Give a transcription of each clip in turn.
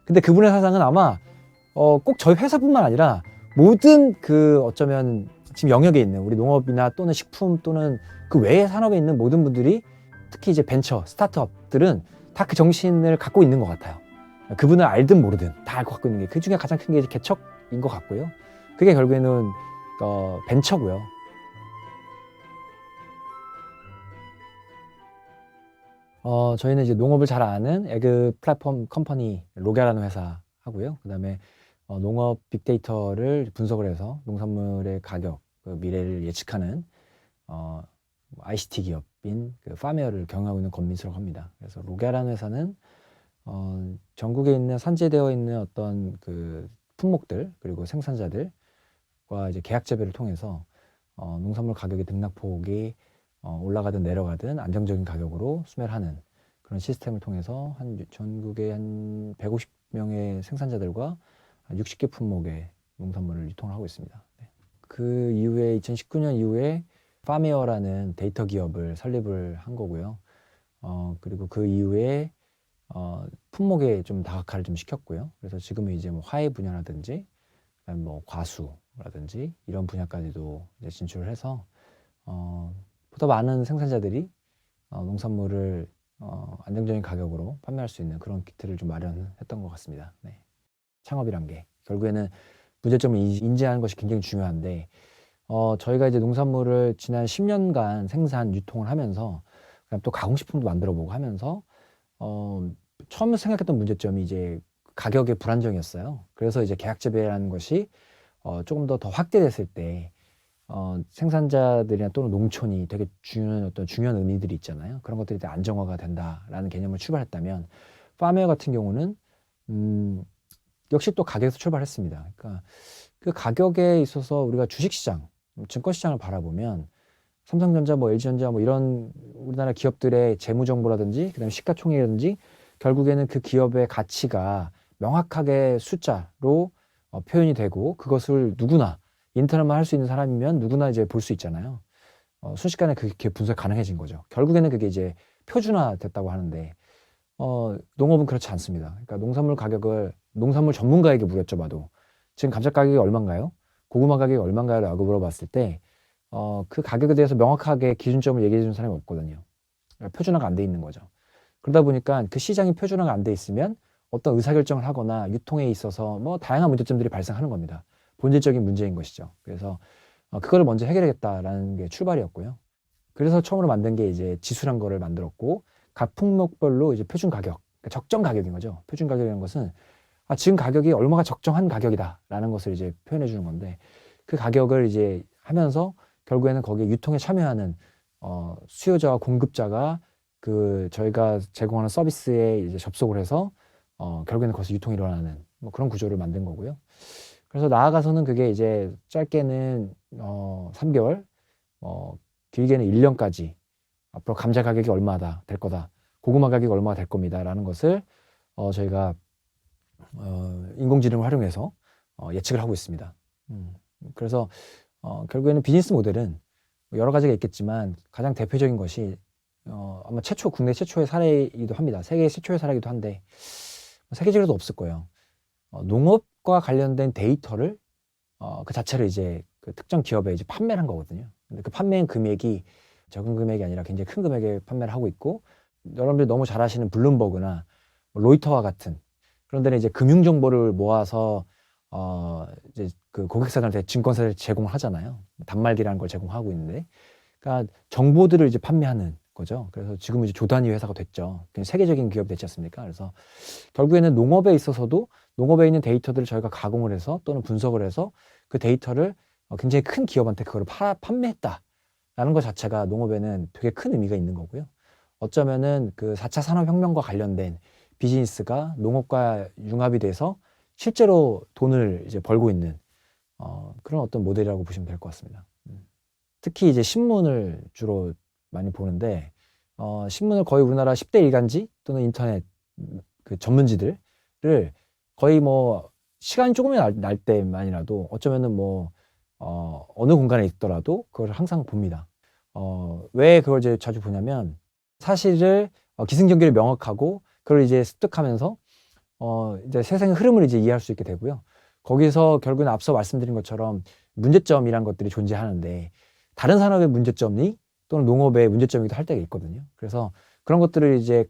근데 그분의 사상은 아마 꼭 저희 회사뿐만 아니라 모든 그 어쩌면 지금 영역에 있는 우리 농업이나 또는 식품 또는 그 외의 산업에 있는 모든 분들이 특히 이제 벤처, 스타트업들은 다 그 정신을 갖고 있는 것 같아요. 그분을 알든 모르든 다 알고 갖고 있는 게 그 중에 가장 큰 게 개척인 것 같고요. 그게 결국에는 벤처고요. 저희는 이제 농업을 잘 아는 에그 플랫폼 컴퍼니 로갸라는 회사 하고요. 그다음에 농업 빅데이터를 분석을 해서 농산물의 가격, 그 미래를 예측하는 ICT 기업인 그 파메어를 경영하고 있는 권민수라고 합니다. 그래서 로갸라는 회사는 전국에 있는 산재되어 있는 어떤 그 품목들 그리고 생산자들과 이제 계약 재배를 통해서 농산물 가격의 등락폭이 올라가든 내려가든 안정적인 가격으로 수매를 하는 그런 시스템을 통해서 전국에 한 150명의 생산자들과 60개 품목의 농산물을 유통을 하고 있습니다. 네. 그 이후에 2019년 이후에 파메어라는 데이터 기업을 설립을 한 거고요. 그리고 그 이후에 품목에 좀 다각화를 좀 시켰고요. 그래서 지금은 이제 뭐 화훼 분야라든지 뭐 과수라든지 이런 분야까지도 이제 진출을 해서 보다 많은 생산자들이 농산물을 안정적인 가격으로 판매할 수 있는 그런 기틀을 좀 마련했던 것 같습니다. 네. 창업이란 게 결국에는 문제점을 인지하는 것이 굉장히 중요한데 저희가 이제 농산물을 지난 10년간 생산 유통을 하면서 그다음 또 가공식품도 만들어보고 하면서 처음 생각했던 문제점이 이제 가격의 불안정이었어요. 그래서 이제 계약 재배라는 것이 조금 더 확대됐을 때 생산자들이나 또는 농촌이 되게 중요한 의미들이 있잖아요. 그런 것들이 안정화가 된다라는 개념을 출발했다면 파메어 같은 경우는 역시 또 가격에서 출발했습니다. 그러니까 그 가격에 있어서 우리가 주식시장, 증권시장을 바라보면 삼성전자, 뭐 LG전자, 뭐 이런 우리나라 기업들의 재무 정보라든지 그다음에 시가총액이라든지 결국에는 그 기업의 가치가 명확하게 숫자로 표현이 되고 그것을 누구나 인터넷만 할 수 있는 사람이면 누구나 이제 볼 수 있잖아요. 순식간에 그게 분석이 가능해진 거죠. 결국에는 그게 이제 표준화됐다고 하는데 농업은 그렇지 않습니다. 그러니까 농산물 가격을 농산물 전문가에게 물여쭤봐도 지금 감자 가격이 얼마인가요? 고구마 가격이 얼마인가요? 라고 물어봤을 때 그 가격에 대해서 명확하게 기준점을 얘기해 주는 사람이 없거든요. 그러니까 표준화가 안 돼 있는 거죠. 그러다 보니까 그 시장이 표준화가 안 돼 있으면 어떤 의사결정을 하거나 유통에 있어서 뭐 다양한 문제점들이 발생하는 겁니다. 본질적인 문제인 것이죠. 그래서 그거를 먼저 해결하겠다라는 게 출발이었고요. 그래서 처음으로 만든 게 이제 지수란 거를 만들었고 각 품목별로 이제 표준 가격, 그러니까 적정 가격인 거죠. 표준 가격이라는 것은 지금 가격이 얼마가 적정한 가격이다라는 것을 이제 표현해 주는 건데 그 가격을 이제 하면서 결국에는 거기에 유통에 참여하는 수요자와 공급자가 그 저희가 제공하는 서비스에 이제 접속을 해서 결국에는 거기서 유통이 일어나는 뭐 그런 구조를 만든 거고요. 그래서 나아가서는 그게 이제 짧게는 3개월, 길게는 1년까지 앞으로 감자 가격이 얼마다 될 거다, 고구마 가격이 얼마가 될 겁니다라는 것을 저희가 인공지능을 활용해서 예측을 하고 있습니다. 그래서 결국에는 비즈니스 모델은 여러 가지가 있겠지만 가장 대표적인 것이 아마 국내 최초의 사례이기도 합니다. 세계 최초의 사례이기도 한데 세계적으로도 없을 거예요. 농업과 관련된 데이터를 그 자체를 이제 그 특정 기업에 이제 판매를 한 거거든요. 근데 그 판매한 금액이 적은 금액이 아니라 굉장히 큰 금액에 판매를 하고 있고 여러분들이 너무 잘 아시는 블룸버그나 로이터와 같은 그런 데는 이제 금융 정보를 모아서 이제 그 고객사들한테 증권사를 제공을 하잖아요. 단말기라는 걸 제공하고 있는데, 그러니까 정보들을 이제 판매하는 거죠. 그래서 지금은 이제 조 단위 회사가 됐죠. 세계적인 기업이 됐지 않습니까? 그래서 결국에는 농업에 있어서도 농업에 있는 데이터들을 저희가 가공을 해서 또는 분석을 해서 그 데이터를 굉장히 큰 기업한테 그걸 판매했다라는 것 자체가 농업에는 되게 큰 의미가 있는 거고요. 어쩌면은 그 4차 산업혁명과 관련된 비즈니스가 농업과 융합이 돼서 실제로 돈을 이제 벌고 있는 그런 어떤 모델이라고 보시면 될 것 같습니다. 특히 이제 신문을 주로 많이 보는데 신문을 거의 우리나라 10대 일간지 또는 인터넷 그 전문지들을 거의 뭐 시간이 조금이나 날 때만이라도 어쩌면은 뭐 어느 공간에 있더라도 그걸 항상 봅니다. 왜 그걸 이제 자주 보냐면 사실을 기승전결이 명확하고 그걸 이제 습득하면서 이제 세상의 흐름을 이제 이해할 수 있게 되고요. 거기서 결국은 앞서 말씀드린 것처럼 문제점이란 것들이 존재하는데 다른 산업의 문제점이 또는 농업의 문제점이기도 할 때가 있거든요. 그래서 그런 것들을 이제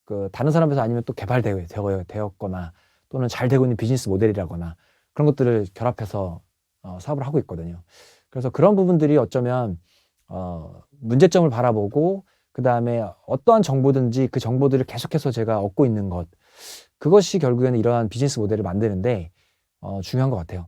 그 다른 산업에서 아니면 또 개발되었거나 또는 잘 되고 있는 비즈니스 모델이라거나 그런 것들을 결합해서 사업을 하고 있거든요. 그래서 그런 부분들이 어쩌면 문제점을 바라보고 그 다음에 어떠한 정보든지 그 정보들을 계속해서 제가 얻고 있는 것, 그것이 결국에는 이러한 비즈니스 모델을 만드는데 중요한 것 같아요.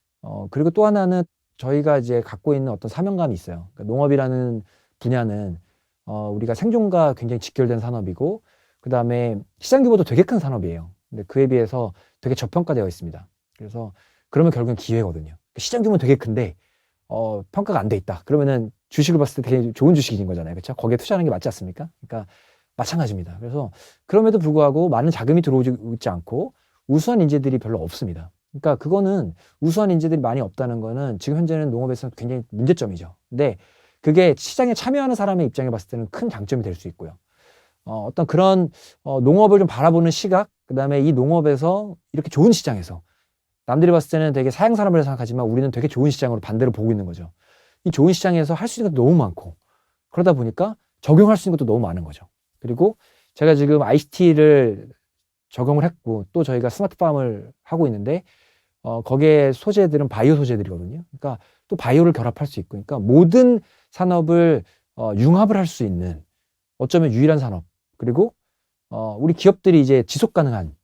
그리고 또 하나는 저희가 이제 갖고 있는 어떤 사명감이 있어요. 그러니까 농업이라는 분야는 우리가 생존과 굉장히 직결된 산업이고 그 다음에 시장 규모도 되게 큰 산업이에요. 근데 그에 비해서 되게 저평가되어 있습니다. 그래서 그러면 결국엔 기회거든요. 시장 규모 되게 큰데 평가가 안 돼 있다. 그러면은 주식을 봤을 때 되게 좋은 주식인 거잖아요. 그렇죠? 거기에 투자하는 게 맞지 않습니까? 그러니까 마찬가지입니다. 그래서 그럼에도 불구하고 많은 자금이 들어오지 있지 않고 우수한 인재들이 별로 없습니다. 그러니까 그거는 우수한 인재들이 많이 없다는 거는 지금 현재는 농업에서는 굉장히 문제점이죠. 근데 그게 시장에 참여하는 사람의 입장에 봤을 때는 큰 장점이 될 수 있고요. 어떤 그런 농업을 좀 바라보는 시각, 그다음에 이 농업에서 이렇게 좋은 시장에서 남들이 봤을 때는 되게 사양 산업을 생각하지만 우리는 되게 좋은 시장으로 반대로 보고 있는 거죠. 이 좋은 시장에서 할 수 있는 것도 너무 많고 그러다 보니까 적용할 수 있는 것도 너무 많은 거죠. 그리고 제가 지금 ICT를 적용을 했고 또 저희가 스마트팜을 하고 있는데 거기에 소재들은 바이오 소재들이거든요. 그러니까 또 바이오를 결합할 수 있고 그러니까 모든 산업을 융합을 할 수 있는 어쩌면 유일한 산업. 그리고 우리 기업들이 이제 지속 가능한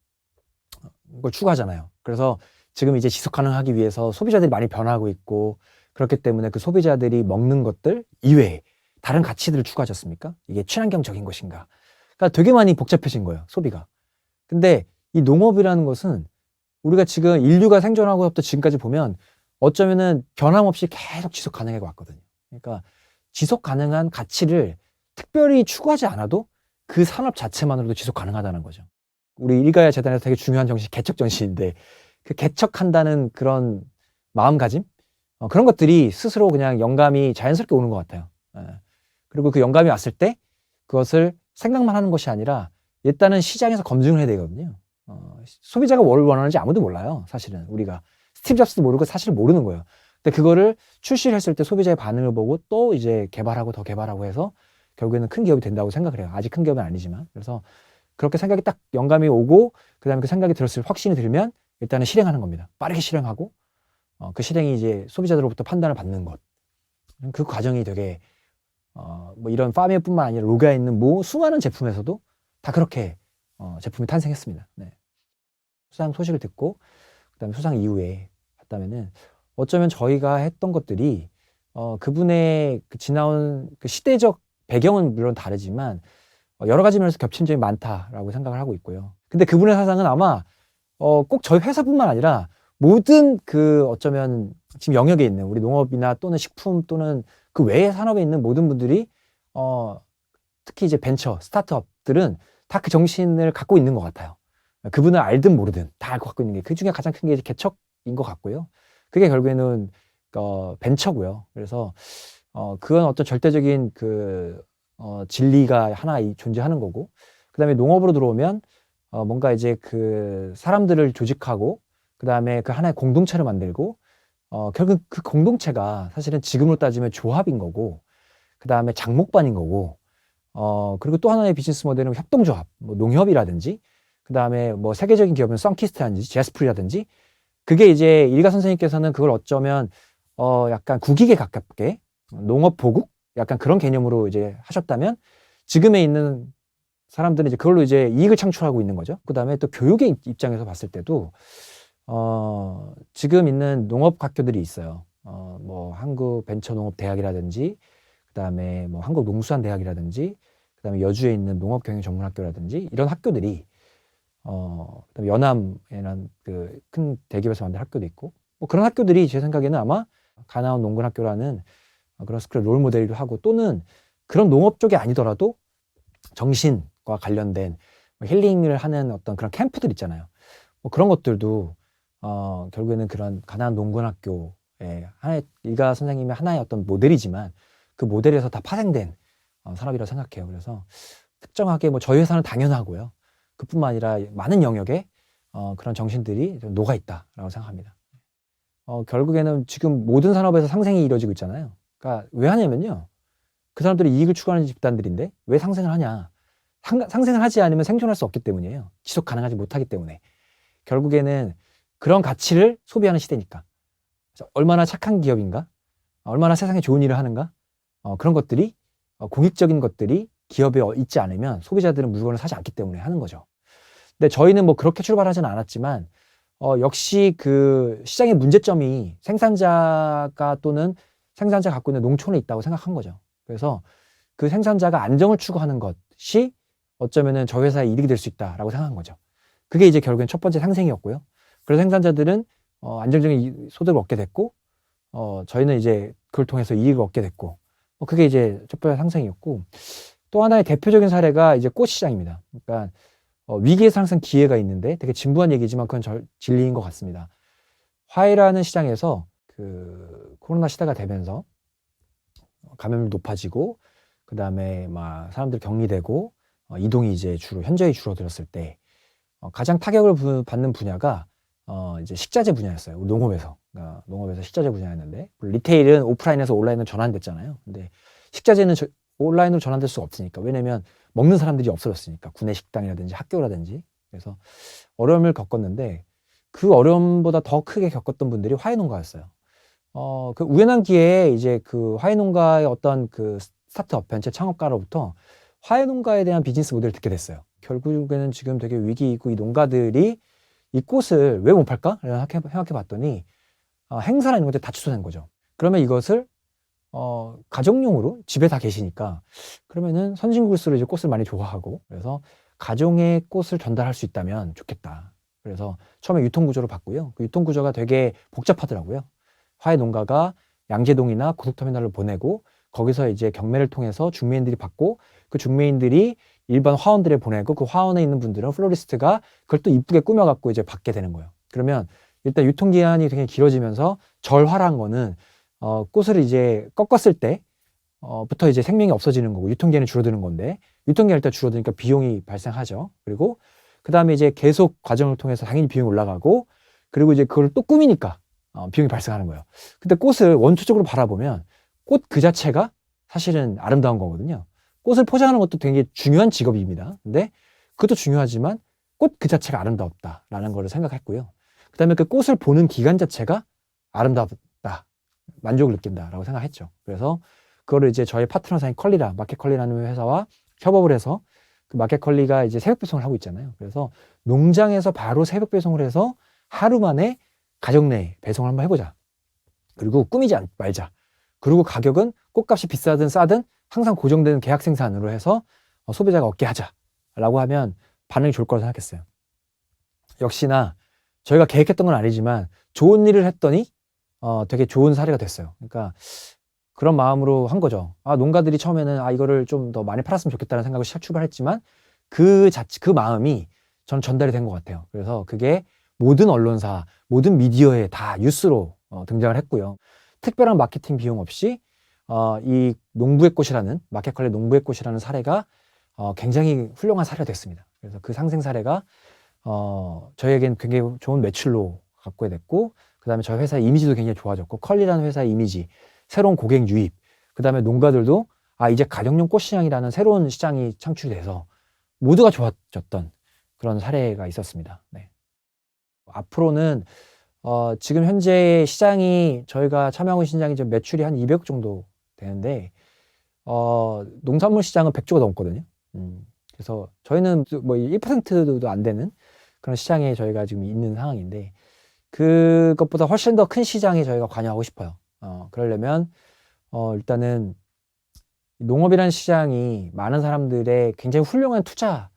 걸 추구하잖아요. 그래서 지금 이제 지속 가능하기 위해서 소비자들이 많이 변하고 있고 그렇기 때문에 그 소비자들이 먹는 것들 이외에 다른 가치들을 추구하지 않습니까? 이게 친환경적인 것인가? 그러니까 되게 많이 복잡해진 거예요, 소비가. 근데 이 농업이라는 것은 우리가 지금 인류가 생존하고부터 지금까지 보면 어쩌면은 변함없이 계속 지속 가능해 왔거든요. 그러니까 지속 가능한 가치를 특별히 추구하지 않아도 그 산업 자체만으로도 지속 가능하다는 거죠. 우리 일가야 재단에서 되게 중요한 정신, 개척 정신인데 그 개척한다는 그런 마음가짐? 그런 것들이 스스로 그냥 영감이 자연스럽게 오는 것 같아요. 그리고 그 영감이 왔을 때 그것을 생각만 하는 것이 아니라 일단은 시장에서 검증을 해야 되거든요. 소비자가 뭘 원하는지 아무도 몰라요. 사실은 우리가 스티브 잡스도 모르고 사실 모르는 거예요. 근데 그거를 출시를 했을 때 소비자의 반응을 보고 또 이제 개발하고 더 개발하고 해서 결국에는 큰 기업이 된다고 생각을 해요. 아직 큰 기업은 아니지만. 그래서 그렇게 생각이 딱 영감이 오고 그다음에 그 생각이 들었을 확신이 들면 일단은 실행하는 겁니다. 빠르게 실행하고 그 실행이 이제 소비자들로부터 판단을 받는 것. 그 과정이 되게 뭐 이런 파미뿐만 아니라 로그에 있는 수많은 제품에서도 다 그렇게 제품이 탄생했습니다. 네. 수상 소식을 듣고 그다음에 수상 이후에 봤다면은 어쩌면 저희가 했던 것들이 그분의 그 지나온 그 시대적 배경은 물론 다르지만 여러 가지 면에서 겹친 점이 많다라고 생각을 하고 있고요. 근데 그분의 사상은 아마 꼭 저희 회사뿐만 아니라 모든 그 어쩌면 지금 영역에 있는 우리 농업이나 또는 식품 또는 그 외의 산업에 있는 모든 분들이 특히 이제 벤처 스타트업들은 다 그 정신을 갖고 있는 것 같아요. 그분을 알든 모르든 다 알고 갖고 있는 게 그 중에 가장 큰 게 개척인 것 같고요. 그게 결국에는 벤처고요. 그래서 그건 어떤 절대적인 그 진리가 하나 존재하는 거고 그다음에 농업으로 들어오면 뭔가 이제 그 사람들을 조직하고 그다음에 그 하나의 공동체를 만들고 결국 그 공동체가 사실은 지금으로 따지면 조합인 거고 그다음에 장목반인 거고 그리고 또 하나의 비즈니스 모델은 협동조합, 뭐 농협이라든지 그다음에 뭐 세계적인 기업은 썬키스트라든지 제스프리라든지 그게 이제 일가 선생님께서는 그걸 어쩌면 약간 국익에 가깝게 농업 보국 약간 그런 개념으로 이제 하셨다면 지금에 있는 사람들은 이제 그걸로 이제 이익을 창출하고 있는 거죠. 그다음에 또 교육의 입장에서 봤을 때도 지금 있는 농업 학교들이 있어요. 뭐 한국 벤처농업대학이라든지 그다음에 뭐 한국농수산대학이라든지 그다음에 여주에 있는 농업경영전문학교라든지 이런 학교들이 그다음에 연암이라는 그 큰 대기업에서 만든 학교도 있고 뭐 그런 학교들이 제 생각에는 아마 가나온 농군학교라는 그런 스크롤 롤 모델이기도 하고 또는 그런 농업 쪽이 아니더라도 정신과 관련된 힐링을 하는 어떤 그런 캠프들 있잖아요. 뭐 그런 것들도 결국에는 그런 가나안 농군학교의 하나의 일가 선생님의 하나의 어떤 모델이지만 그 모델에서 다 파생된 산업이라고 생각해요. 그래서 특정하게 뭐 저희 회사는 당연하고요. 그뿐만 아니라 많은 영역에 그런 정신들이 좀 녹아 있다라고 생각합니다. 결국에는 지금 모든 산업에서 상생이 이루어지고 있잖아요. 그러니까 왜 하냐면요. 그 사람들이 이익을 추구하는 집단들인데 왜 상생을 하냐. 상생을 하지 않으면 생존할 수 없기 때문이에요. 지속 가능하지 못하기 때문에. 결국에는 그런 가치를 소비하는 시대니까. 얼마나 착한 기업인가? 얼마나 세상에 좋은 일을 하는가? 그런 것들이 공익적인 것들이 기업에 있지 않으면 소비자들은 물건을 사지 않기 때문에 하는 거죠. 근데 저희는 뭐 그렇게 출발하지는 않았지만 역시 그 시장의 문제점이 생산자가 또는 생산자가 갖고 있는 농촌에 있다고 생각한 거죠. 그래서 그 생산자가 안정을 추구하는 것이 어쩌면은 저 회사의 이득이 될 수 있다라고 생각한 거죠. 그게 이제 결국엔 첫 번째 상생이었고요. 그래서 생산자들은 안정적인 소득을 얻게 됐고, 저희는 이제 그걸 통해서 이익을 얻게 됐고, 그게 이제 첫 번째 상생이었고, 또 하나의 대표적인 사례가 이제 꽃 시장입니다. 그러니까 위기에서 항상 기회가 있는데 되게 진부한 얘기지만 그건 진리인 것 같습니다. 화훼라는 시장에서 그 코로나 시대가 되면서 감염이 높아지고 그 다음에 막 사람들 격리되고 이동이 이제 현저히 줄어들었을 때 가장 타격을 받는 분야가 이제 식자재 분야였어요. 농업에서. 농업에서 식자재 분야였는데 리테일은 오프라인에서 온라인으로 전환됐잖아요. 근데 식자재는 온라인으로 전환될 수가 없으니까. 왜냐면 먹는 사람들이 없어졌으니까. 구내 식당이라든지 학교라든지. 그래서 어려움을 겪었는데 그 어려움보다 더 크게 겪었던 분들이 화훼 농가였어요. 그 우연한 기회에 이제 그 화훼 농가의 어떤 그 스타트업 벤처 창업가로부터 화훼 농가에 대한 비즈니스 모델을 듣게 됐어요. 결국에는 지금 되게 위기이고 이 농가들이 이 꽃을 왜 못 팔까? 생각해 봤더니 행사나 이런 것들 다 취소된 거죠. 그러면 이것을 가정용으로 집에 다 계시니까 그러면은 선진국일수록 이제 꽃을 많이 좋아하고 그래서 가정에 꽃을 전달할 수 있다면 좋겠다. 그래서 처음에 유통구조로 봤고요. 그 유통구조가 되게 복잡하더라고요. 화훼 농가가 양재동이나 고속터미널을 보내고 거기서 이제 경매를 통해서 중매인들이 받고 그 중매인들이 일반 화원들에 보내고 그 화원에 있는 분들은 플로리스트가 그걸 또 이쁘게 꾸며갖고 이제 받게 되는 거예요. 그러면 일단 유통기한이 되게 길어지면서 절화란 거는 꽃을 이제 꺾었을 때부터 이제 생명이 없어지는 거고 유통기한이 줄어드는 건데 유통기한이 일단 줄어드니까 비용이 발생하죠. 그리고 그 다음에 이제 계속 과정을 통해서 당연히 비용이 올라가고 그리고 이제 그걸 또 꾸미니까 비용이 발생하는 거예요. 근데 꽃을 원초적으로 바라보면 꽃 그 자체가 사실은 아름다운 거거든요. 꽃을 포장하는 것도 되게 중요한 직업입니다. 근데 그것도 중요하지만 꽃 그 자체가 아름답다라는 걸 생각했고요. 그 다음에 그 꽃을 보는 기간 자체가 아름답다, 만족을 느낀다라고 생각했죠. 그래서 그거를 이제 저희 파트너사인 컬리라, 마켓컬리라는 회사와 협업을 해서 그 마켓컬리가 이제 새벽 배송을 하고 있잖아요. 그래서 농장에서 바로 새벽 배송을 해서 하루 만에 가정 내에 배송을 한번 해보자. 그리고 꾸미지 말자. 그리고 가격은 꽃값이 비싸든 싸든 항상 고정되는 계약 생산으로 해서 소비자가 얻게 하자라고 하면 반응이 좋을 거라고 생각했어요. 역시나 저희가 계획했던 건 아니지만 좋은 일을 했더니 되게 좋은 사례가 됐어요. 그러니까 그런 마음으로 한 거죠. 농가들이 처음에는 이거를 좀 더 많이 팔았으면 좋겠다는 생각을 출발했지만 그 마음이 저는 전달이 된 것 같아요. 그래서 그게 모든 언론사, 모든 미디어에 다 뉴스로 등장을 했고요. 특별한 마케팅 비용 없이 이 농부의 꽃이라는 마켓컬리 농부의 꽃이라는 사례가 굉장히 훌륭한 사례가 됐습니다. 그래서 그 상생 사례가 저희에겐 굉장히 좋은 매출로 갖고 됐고 그 다음에 저희 회사의 이미지도 굉장히 좋아졌고 컬리라는 회사의 이미지, 새로운 고객 유입, 그 다음에 농가들도 이제 가정용 꽃시장이라는 새로운 시장이 창출돼서 모두가 좋아졌던 그런 사례가 있었습니다. 네. 앞으로는 지금 현재 시장이 저희가 참여하고 있는 시장이 좀 매출이 한 200억 정도 되는데 농산물 시장은 100조가 넘거든요. 그래서 저희는 뭐 1%도 안 되는 그런 시장에 저희가 지금 있는 상황인데 그것보다 훨씬 더 큰 시장에 저희가 관여하고 싶어요. 그러려면 일단은 농업이라는 시장이 많은 사람들의 굉장히 훌륭한 투자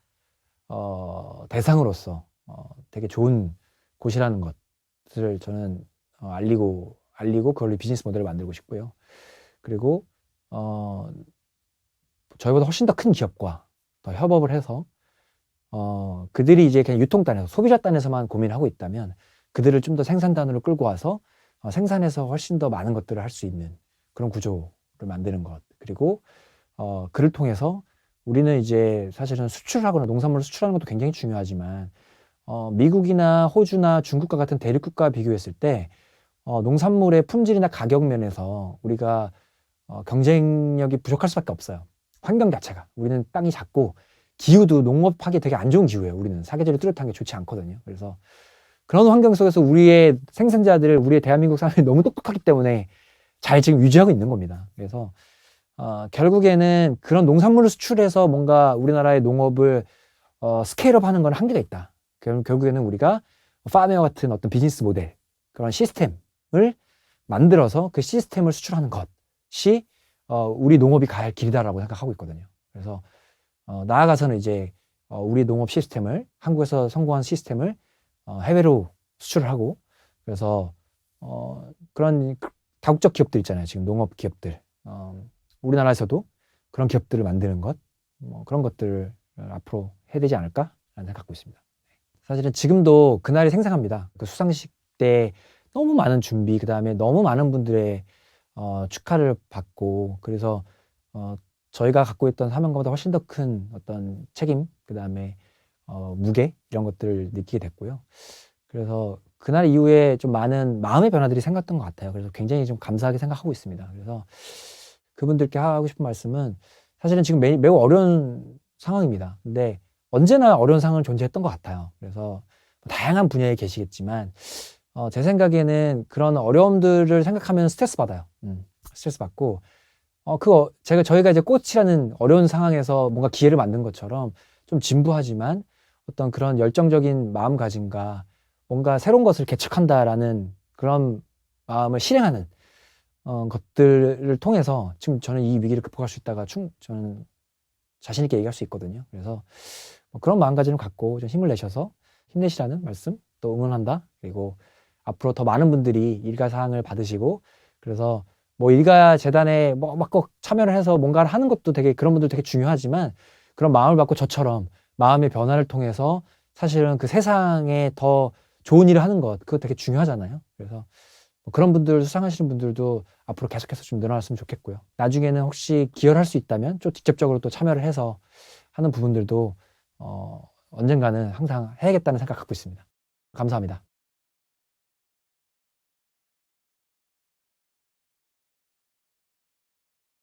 대상으로서 되게 좋은 곳이라는 것을 저는 알리고 그걸로 비즈니스 모델을 만들고 싶고요. 그리고 저희보다 훨씬 더 큰 기업과 더 협업을 해서 그들이 이제 그냥 유통단에서 소비자단에서만 고민을 하고 있다면 그들을 좀 더 생산단으로 끌고 와서 생산해서 훨씬 더 많은 것들을 할 수 있는 그런 구조를 만드는 것. 그리고 그를 통해서 우리는 이제 사실은 수출하거나 농산물을 수출하는 것도 굉장히 중요하지만 미국이나 호주나 중국과 같은 대륙국가와 비교했을 때 농산물의 품질이나 가격 면에서 우리가 경쟁력이 부족할 수밖에 없어요. 환경 자체가. 우리는 땅이 작고 기후도 농업하기 되게 안 좋은 기후예요. 우리는 사계절이 뚜렷한 게 좋지 않거든요. 그래서 그런 환경 속에서 우리의 생산자들, 우리의 대한민국 사람들이 너무 똑똑하기 때문에 잘 지금 유지하고 있는 겁니다. 그래서 결국에는 그런 농산물을 수출해서 뭔가 우리나라의 농업을 스케일업 하는 건 한계가 있다. 결국에는 우리가 파메어 같은 어떤 비즈니스 모델, 그런 시스템을 만들어서 그 시스템을 수출하는 것이 우리 농업이 갈 길이다라고 생각하고 있거든요. 그래서 나아가서는 이제 우리 농업 시스템을, 한국에서 성공한 시스템을 해외로 수출을 하고, 그래서 그런 다국적 기업들 있잖아요. 지금 농업 기업들, 우리나라에서도 그런 기업들을 만드는 것, 그런 것들을 앞으로 해야 되지 않을까라는 생각 갖고 있습니다. 사실은 지금도 그날이 생생합니다. 그 수상식 때 너무 많은 준비, 그 다음에 너무 많은 분들의 축하를 받고, 그래서 저희가 갖고 있던 사명감보다 훨씬 더 큰 어떤 책임, 그 다음에 무게, 이런 것들을 느끼게 됐고요. 그래서 그날 이후에 좀 많은 마음의 변화들이 생겼던 것 같아요. 그래서 굉장히 좀 감사하게 생각하고 있습니다. 그래서 그분들께 하고 싶은 말씀은, 사실은 지금 매우 어려운 상황입니다. 근데 언제나 어려운 상황은 존재했던 것 같아요. 그래서 다양한 분야에 계시겠지만 제 생각에는 그런 어려움들을 생각하면 스트레스 받아요. 스트레스 받고 저희가 이제 꽃이라는 어려운 상황에서 뭔가 기회를 만든 것처럼 좀 진부하지만 어떤 그런 열정적인 마음가짐과 뭔가 새로운 것을 개척한다라는 그런 마음을 실행하는 것들을 통해서 지금 저는 이 위기를 극복할 수 있다가 저는 자신 있게 얘기할 수 있거든요. 그래서 그런 마음가짐을 갖고 좀 힘을 내셔서 힘내시라는 말씀, 또 응원한다. 그리고 앞으로 더 많은 분들이 일가상을 받으시고, 그래서 일가 재단에 막 꼭 참여를 해서 뭔가를 하는 것도 되게, 그런 분들 되게 중요하지만, 그런 마음을 받고 저처럼 마음의 변화를 통해서 사실은 그 세상에 더 좋은 일을 하는 것, 그거 되게 중요하잖아요. 그래서 그런 분들, 수상하시는 분들도 앞으로 계속해서 좀 늘어났으면 좋겠고요. 나중에는 혹시 기여를 할 수 있다면 좀 직접적으로 또 참여를 해서 하는 부분들도 언젠가는 항상 해야겠다는 생각 갖고 있습니다. 감사합니다.